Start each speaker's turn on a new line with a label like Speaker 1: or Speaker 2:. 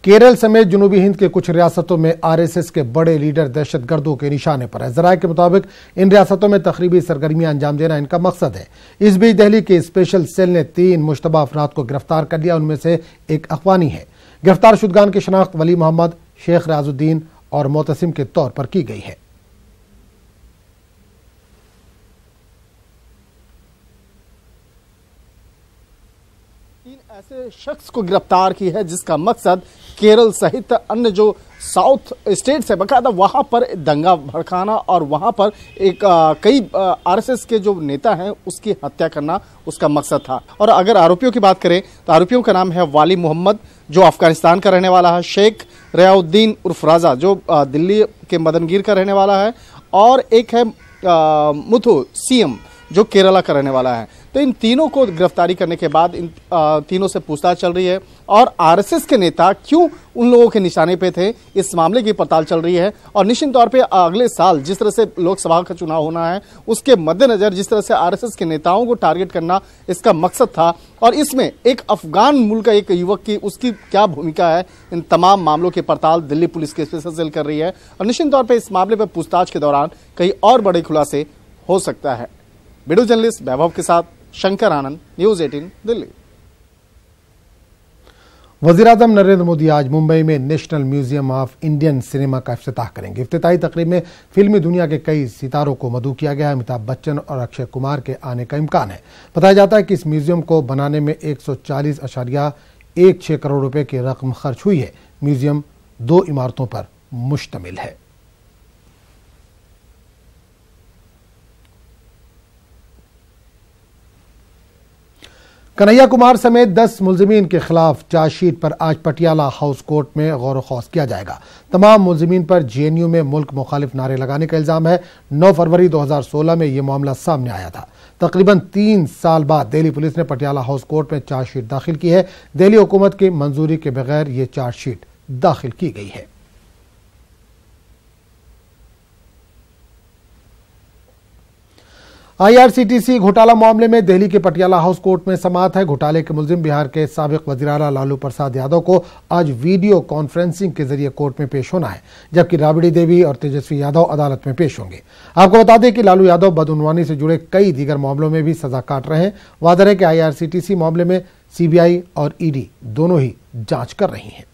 Speaker 1: केरल समेत जनूबी हिंद के कुछ रियासतों में आरएसएस के बड़े लीडर दहशतगर्दों के निशाने पर है। जराये के मुताबिक इन रियासतों में तकरीबी सरगर्मियां अंजाम देना इनका मकसद है। इस बीच दिल्ली के स्पेशल सेल ने 3 मुश्तबा अफराद को गिरफ्तार कर लिया। उनमें से एक अफगानी है। गिरफ्तार शुदगान की शनाख्त वली मोहम्मद, शेख रियाजुद्दीन और मोतसिम के तौर पर की गई है।
Speaker 2: ऐसे शख्स को गिरफ्तार की है जिसका मकसद केरल सहित अन्य जो साउथ स्टेट्स है बकायदा वहां पर दंगा भड़काना और वहां पर कई आरएसएस के जो नेता हैं उसकी हत्या करना उसका मकसद था। और अगर आरोपियों की बात करें तो आरोपियों का नाम है वाली मोहम्मद जो अफगानिस्तान का रहने वाला है, शेख रियाउद्दीन उर्फ राजा जो दिल्ली के मदनगीर का रहने वाला है और एक है मुथु सीएम जो केरला का रहने वाला है। तो इन तीनों को गिरफ्तारी करने के बाद इन तीनों से पूछताछ चल रही है और आरएसएस के नेता क्यों उन लोगों के निशाने पे थे इस मामले की पड़ताल चल रही है। और निश्चित तौर पे अगले साल जिस तरह से लोकसभा का चुनाव होना है उसके मद्देनजर जिस तरह से आरएसएस के नेताओं को टारगेट करना इसका मकसद था और इसमें एक अफगान मूल का एक युवक की उसकी क्या भूमिका है, इन तमाम मामलों की पड़ताल दिल्ली पुलिस की स्पेशल सेल कर रही है। और निश्चित तौर पर इस मामले पर पूछताछ के दौरान कई और बड़े खुलासे हो सकता है। वीडियो जर्नलिस्ट वैभव के साथ शंकर आनंद, न्यूज 18 दिल्ली।
Speaker 1: वज़ीर-ए-आज़म नरेंद्र मोदी आज मुंबई में national museum of Indian cinema का इफ्तिताह करेंगे। इफ्तिताही तकरीब में फिल्मी दुनिया के कई सितारों को मदऊ किया गया है। अमिताभ बच्चन और अक्षय कुमार के आने का इम्कान है। बताया जाता है कि इस म्यूजियम को बनाने में 140.16 करोड़ रुपए की रकम खर्च हुई है। म्यूजियम 2 इमारतों पर मुश्तमिल है। कन्हैया कुमार समेत 10 मुलजिमीन के खिलाफ चार्जशीट पर आज पटियाला हाउस कोर्ट में गौर खौस किया जाएगा। तमाम मुलजिमीन पर जेएनयू में मुल्क मुखालिफ नारे लगाने का इल्जाम है। 9 फरवरी 2016 में यह मामला सामने आया था। तकरीबन 3 साल बाद दिल्ली पुलिस ने पटियाला हाउस कोर्ट में चार्जशीट दाखिल की है। दिल्ली हुकूमत की मंजूरी के बगैर यह चार्जशीट दाखिल की गई है। आईआरसीटीसी घोटाला मामले में दिल्ली के पटियाला हाउस कोर्ट में समाअत है। घोटाले के मुलजिम बिहार के साबिक वज़ीर आला लालू प्रसाद यादव को आज वीडियो कॉन्फ्रेंसिंग के जरिए कोर्ट में पेश होना है, जबकि राबड़ी देवी और तेजस्वी यादव अदालत में पेश होंगे। आपको बता दें कि लालू यादव बदउनवानी से जुड़े कई दीगर मामलों में भी सजा काट रहे हैं। वाज़ेह है कि आईआरसीटीसी मामले में सीबीआई और ईडी दोनों ही जांच कर रही हैं।